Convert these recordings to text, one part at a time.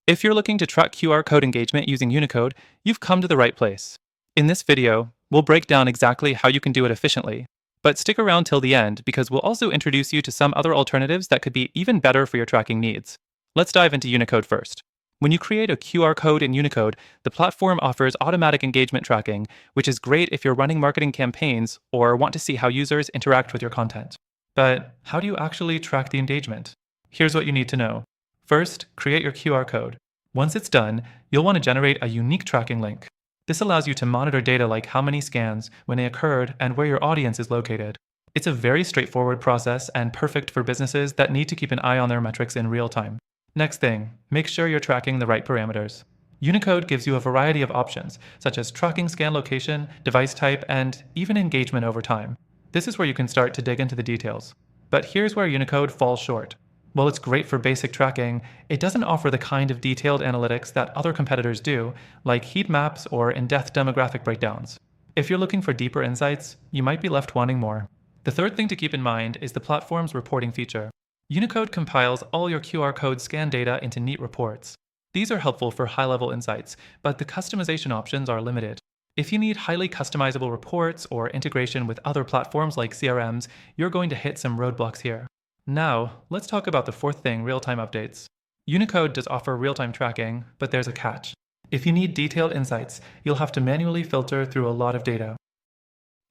If you're looking to track QR code engagement using Unicode, you've come to the right place. In this video, we'll break down exactly how you can do it efficiently. But stick around till the end because we'll also introduce you to some other alternatives that could be even better for your tracking needs. Let's dive into Unicode first. When you create a QR code in Unicode, the platform offers automatic engagement tracking, which is great if you're running marketing campaigns or want to see how users interact with your content. But how do you actually track the engagement? Here's what you need to know. First, create your QR code. Once it's done, you'll want to generate a unique tracking link. This allows you to monitor data like how many scans, when they occurred, and where your audience is located. It's a very straightforward process and perfect for businesses that need to keep an eye on their metrics in real time. Next thing, make sure you're tracking the right parameters. Unicode gives you a variety of options, such as tracking scan location, device type, and even engagement over time. This is where you can start to dig into the details. But here's where Unicode falls short. While it's great for basic tracking, it doesn't offer the kind of detailed analytics that other competitors do, like heat maps or in-depth demographic breakdowns. If you're looking for deeper insights, you might be left wanting more. The third thing to keep in mind is the platform's reporting feature. Unicode compiles all your QR code scan data into neat reports. These are helpful for high-level insights, but the customization options are limited. If you need highly customizable reports or integration with other platforms like CRMs, you're going to hit some roadblocks here. Now, let's talk about the fourth thing, real-time updates. Unicode does offer real-time tracking, but there's a catch. If you need detailed insights, you'll have to manually filter through a lot of data.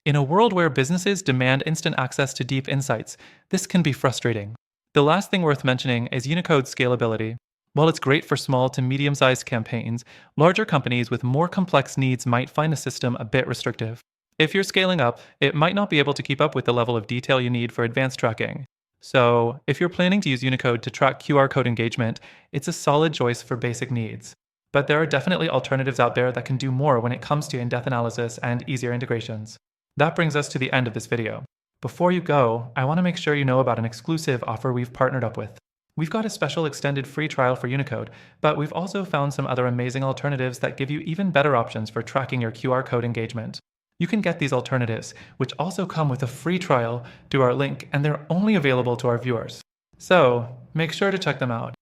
In a world where businesses demand instant access to deep insights, this can be frustrating. The last thing worth mentioning is Unicode's scalability. While it's great for small to medium-sized campaigns, larger companies with more complex needs might find the system a bit restrictive. If you're scaling up, it might not be able to keep up with the level of detail you need for advanced tracking. So, if you're planning to use Unicode to track QR code engagement, it's a solid choice for basic needs. But there are definitely alternatives out there that can do more when it comes to in-depth analysis and easier integrations. That brings us to the end of this video. Before you go, I want to make sure you know about an exclusive offer we've partnered up with. We've got a special extended free trial for Unicode, but we've also found some other amazing alternatives that give you even better options for tracking your QR code engagement. You can get these alternatives, which also come with a free trial, through our link, and they're only available to our viewers. So, make sure to check them out.